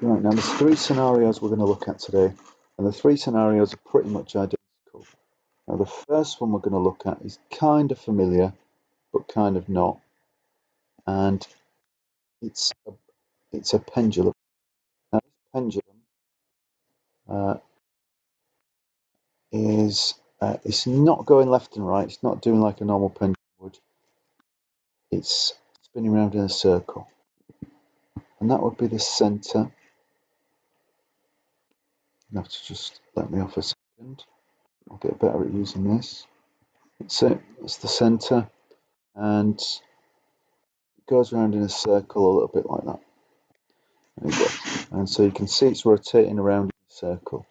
Right, now there's three scenarios we're going to look at today, and the three scenarios are pretty much identical. Now the first one we're going to look at is kind of familiar, but kind of not, and it's a pendulum. Now this pendulum uh, is it's not going left and right. It's not doing like a normal pendulum would. It's spinning around in a circle, and that would be the center. You have to just let me off a second. I'll get better at using this. That's it. That's the center, and it goes around in a circle a little bit like that. There you go. And so you can see it's rotating around in a circle.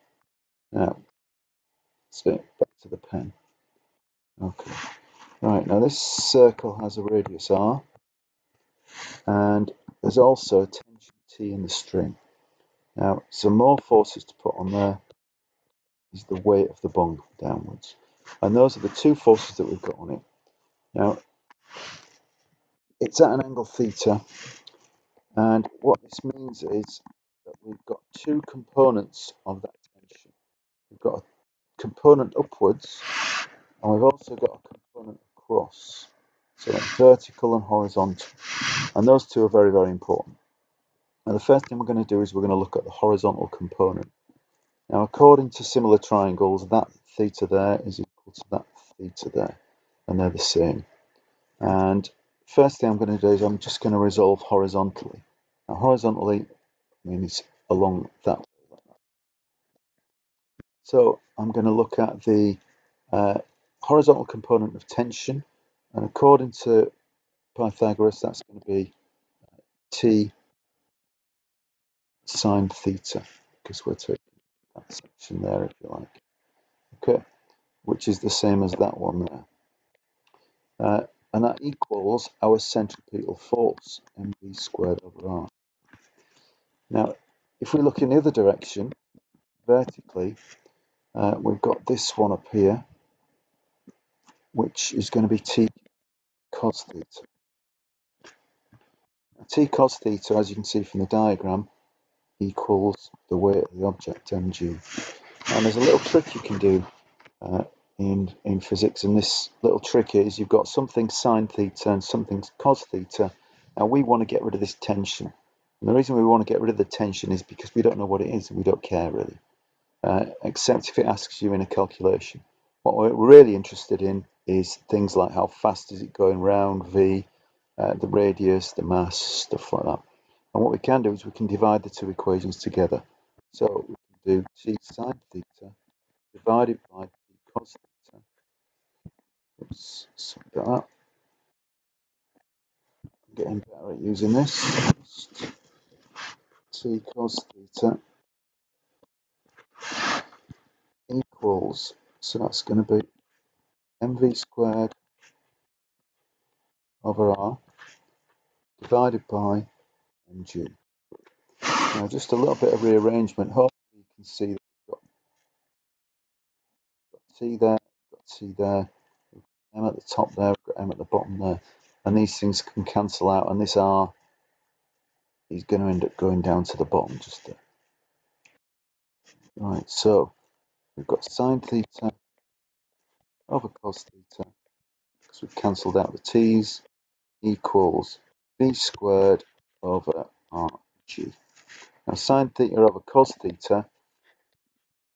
Now, that's it. Back to the pen. Okay. Right. Now this circle has a radius r, and there's also a tension T in the string. Now, some more forces to put on there is the weight of the bung downwards. And those are the two forces that we've got on it. Now, it's at an angle theta, and what this means is that we've got two components of that tension. We've got a component upwards, and we've also got a component across. So that's vertical and horizontal. And those two are very, very important. Now, the first thing we're going to do is we're going to look at the horizontal component. Now, according to similar triangles, that theta there is equal to that theta there, and they're the same. And first thing I'm going to do is I'm just going to resolve horizontally. Now, horizontally means along that way, like that. So I'm going to look at the horizontal component of tension, and according to Pythagoras, that's going to be T sine theta, because we're taking that section there, if you like. Okay, which is the same as that one there. And that equals our centripetal force, mv squared over r. Now, if we look in the other direction, vertically, we've got this one up here, which is going to be T cos theta. Now, T cos theta, as you can see from the diagram, equals the weight of the object, mg. And there's a little trick you can do in physics, and this little trick is you've got something sine theta and something cos theta. Now we want to get rid of this tension, and the reason we want to get rid of the tension is because we don't know what it is, and we don't care really, except if it asks you in a calculation. What we're really interested in is things like how fast is it going round, v, the radius, the mass, stuff like that. And what we can do is we can divide the two equations together. So we can do t sine theta divided by t cos theta. Oops, sorry about that. I'm getting better at using this. T cos theta equals, so that's going to be mv squared over r divided by mg. Now just a little bit of rearrangement. Hopefully you can see that we've got t there, we've got t there, we've got m at the top there, we've got m at the bottom there. And these things can cancel out, and this r is going to end up going down to the bottom just there. Right, so we've got sine theta over cos theta, because we've cancelled out the t's, equals v squared over rg. Now sine theta over cos theta,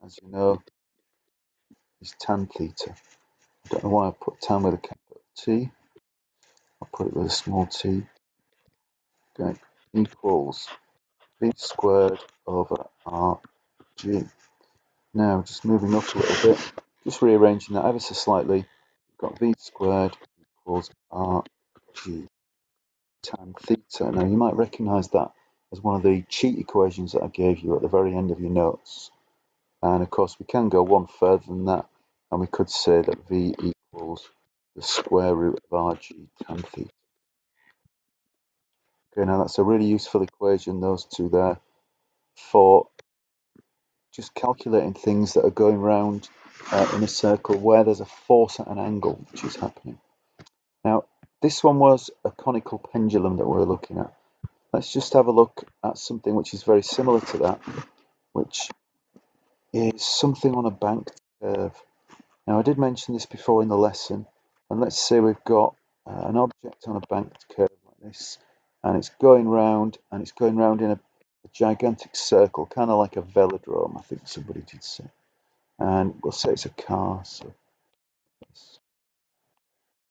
as you know, is tan theta. I don't know why I put tan with a capital T. I'll put it with a small t. Okay, equals v squared over rg. Now just moving up a little bit, just rearranging that ever so slightly. We've got v squared equals rg tan theta. Now you might recognise that as one of the cheat equations that I gave you at the very end of your notes. And of course we can go one further than that, and we could say that v equals the square root of rg tan theta. Okay, now that's a really useful equation, those two there, for just calculating things that are going around in a circle where there's a force at an angle which is happening. Now, this one was a conical pendulum that we're looking at. let's just have a look at something which is very similar to that, which is something on a banked curve. Now, I did mention this before in the lesson, and let's say we've got an object on a banked curve like this, and it's going round, and it's going round in a gigantic circle, kind of like a velodrome, I think somebody did say. And we'll say it's a car, so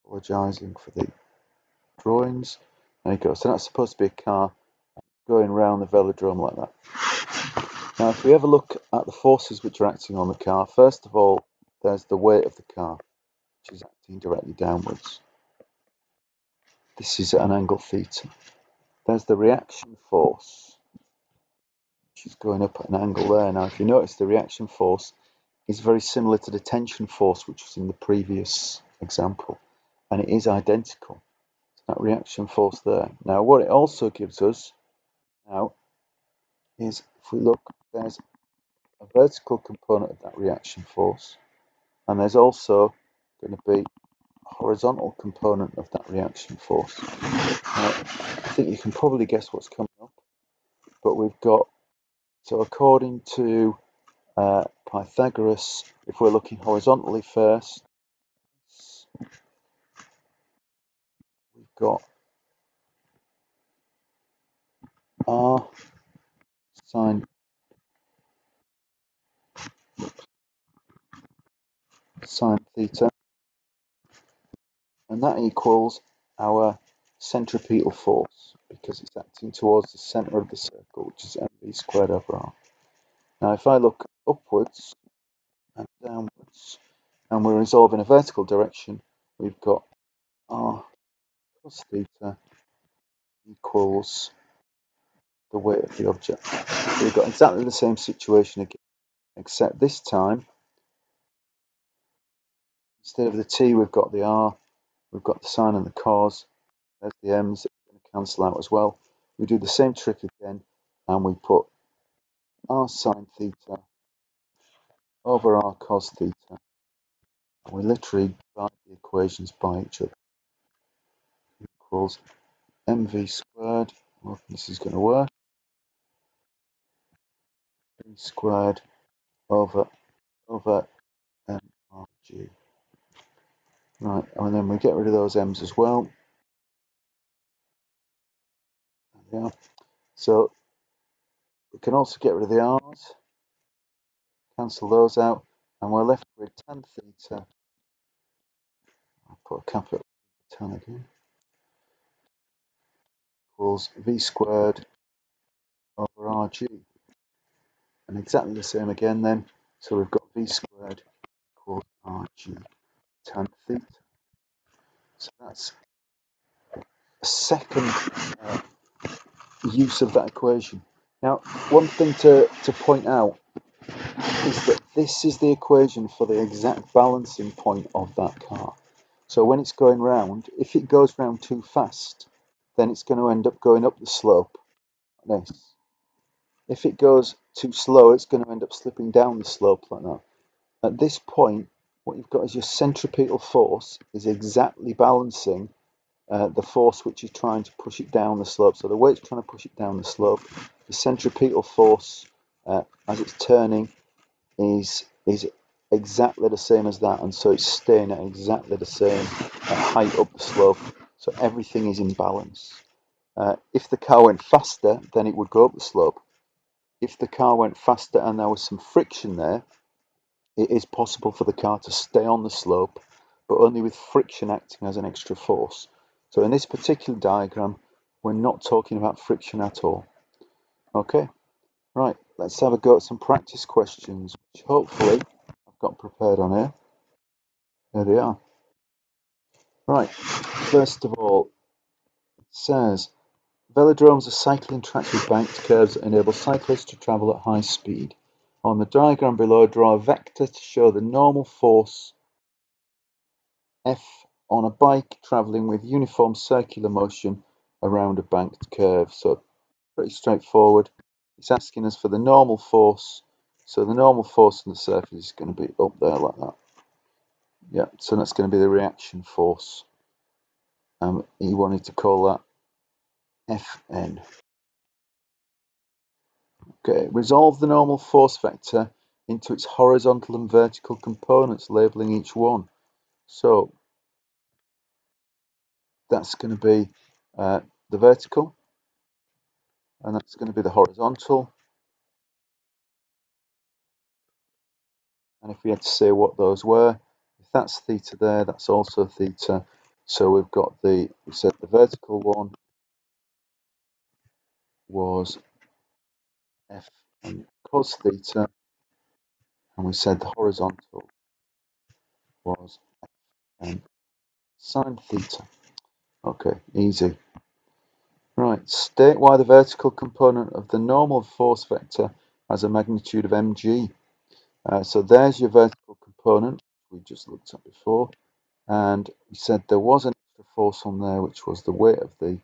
apologising for the drawings. There you go. So that's supposed to be a car going round the velodrome like that. Now, if we ever look at the forces which are acting on the car, first of all, there's the weight of the car, which is acting directly downwards. This is at an angle theta. There's the reaction force, which is going up at an angle there. Now, if you notice, the reaction force is very similar to the tension force, which was in the previous example, and it is identical. That reaction force there. Now, what it also gives us now is, if we look, there's a vertical component of that reaction force, and there's also going to be a horizontal component of that reaction force. Now, I think you can probably guess what's coming up, but we've got, so according to Pythagoras, if we're looking horizontally first, we've got r sine theta, and that equals our centripetal force, because it's acting towards the centre of the circle, which is mv squared over r. Now, if I look upwards and downwards, and we're resolving a vertical direction, we've got r cos theta equals the weight of the object. So we've got exactly the same situation again, except this time, instead of the t, we've got the r, we've got the sine and the cos, there's the m's that are going to cancel out as well. We do the same trick again, and we put r sine theta over r cos theta, and we literally divide the equations by each other. Equals mv squared, well, this is going to work, v squared over mrg. Right, and then we get rid of those m's as well. Yeah. So we can also get rid of the r's, cancel those out, and we're left with tan theta. I'll put a capital tan again. Equals v squared over rg. And exactly the same again then. So we've got v squared equals rg tan theta. So that's a second use of that equation. Now, one thing to point out is that this is the equation for the exact balancing point of that car. So when it's going round, if it goes round too fast, then it's going to end up going up the slope like this. If it goes too slow, it's going to end up slipping down the slope like that. At this point, what you've got is your centripetal force is exactly balancing the force which is trying to push it down the slope. So the way it's trying to push it down the slope, the centripetal force as it's turning is exactly the same as that, and so it's staying at exactly the same height up the slope. So everything is in balance. If the car went faster, then it would go up the slope. If the car went faster and there was some friction there, it is possible for the car to stay on the slope, but only with friction acting as an extra force. So in this particular diagram, we're not talking about friction at all. Okay, right, let's have a go at some practice questions, which hopefully I've got prepared on here. There they are. Right, first of all, it says, velodromes are cycling tracks with banked curves that enable cyclists to travel at high speed. On the diagram below, draw a vector to show the normal force F on a bike travelling with uniform circular motion around a banked curve. So pretty straightforward. It's asking us for the normal force. So the normal force on the surface is going to be up there like that. Yeah, so that's going to be the reaction force. He wanted to call that Fn. Okay, resolve the normal force vector into its horizontal and vertical components, labeling each one. So that's going to be the vertical, and that's going to be the horizontal. And if we had to say what those were, if that's theta there, that's also theta. So we've got we said the vertical one was f and cos theta, and we said the horizontal was f and sine theta. Okay, easy. Right, state why the vertical component of the normal force vector has a magnitude of mg. So there's your vertical component we just looked at before, and we said there was an extra force on there, which was the weight of the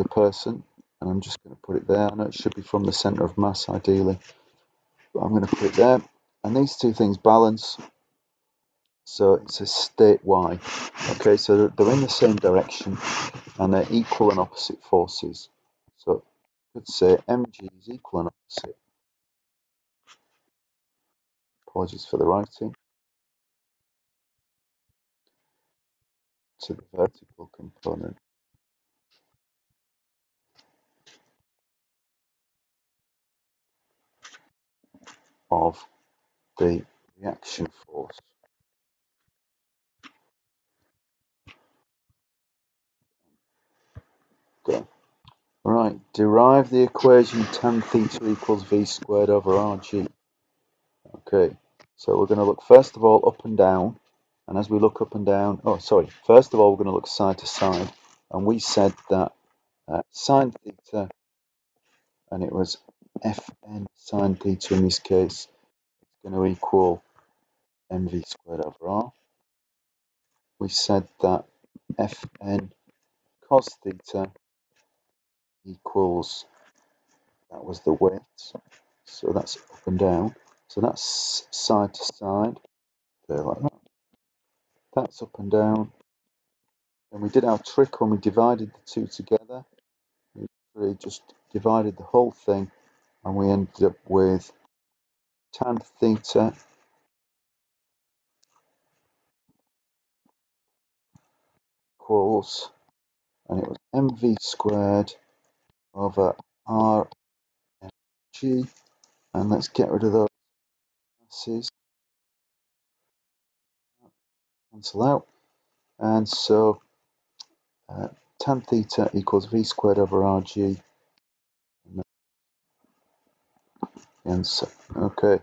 person, and I'm just going to put it there. I know it should be from the center of mass ideally, but I'm going to put it there. And these two things balance, so it says state y. Okay, so they're in the same direction and they're equal and opposite forces. So I could say mg is equal and opposite. Apologies for the writing. To the vertical component of the reaction force. Okay. Right, derive the equation tan theta equals v squared over rg. Okay, so we're going to look first of all up and down, and as we look up and down, first of all we're going to look side to side, and we said that sine theta, and it was fn sine theta in this case, is going to equal mv squared over r. We said that fn cos theta equals, that was the width, so that's up and down, so that's side to side, there like that. That's up and down. And we did our trick when we divided the two together. We really just divided the whole thing, and we ended up with tan theta equals, and it was mv squared over rmg, and let's get rid of those masses, cancel out, and so tan theta equals v squared over rg, and so, okay,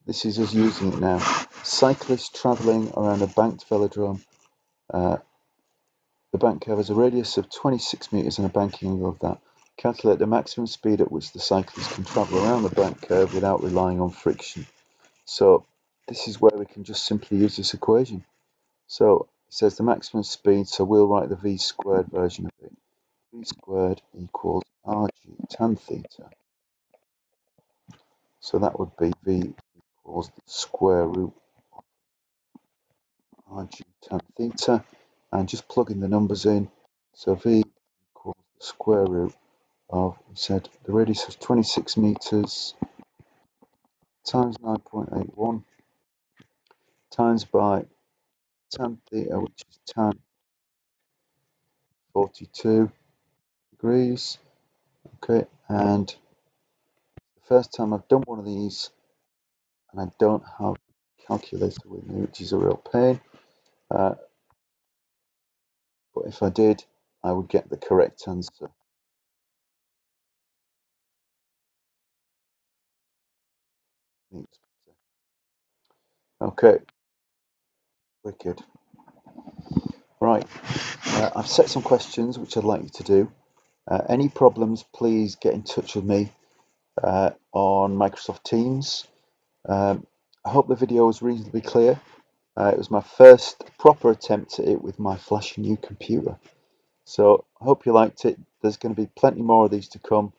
this is us using it now. Cyclists travelling around a banked velodrome. The bank curve has a radius of 26 metres and a banking angle of that. Calculate the maximum speed at which the cyclist can travel around the bank curve without relying on friction. So this is where we can just simply use this equation. So it says the maximum speed, so we'll write the v squared version of it. V squared equals rg tan theta. So that would be v equals the square root of rg tan theta, and just plug in the numbers in. So v equals the square root of, we said the radius was 26 meters times 9.81 times by tan theta, which is tan 42 degrees. Okay, and the first time I've done one of these and I don't have a calculator with me, which is a real pain, but if I did, I would get the correct answer. Okay, wicked. Right, I've set some questions which I'd like you to do. Any problems, please get in touch with me on Microsoft Teams. I hope the video was reasonably clear. It was my first proper attempt at it with my flashy new computer. So I hope you liked it. There's going to be plenty more of these to come.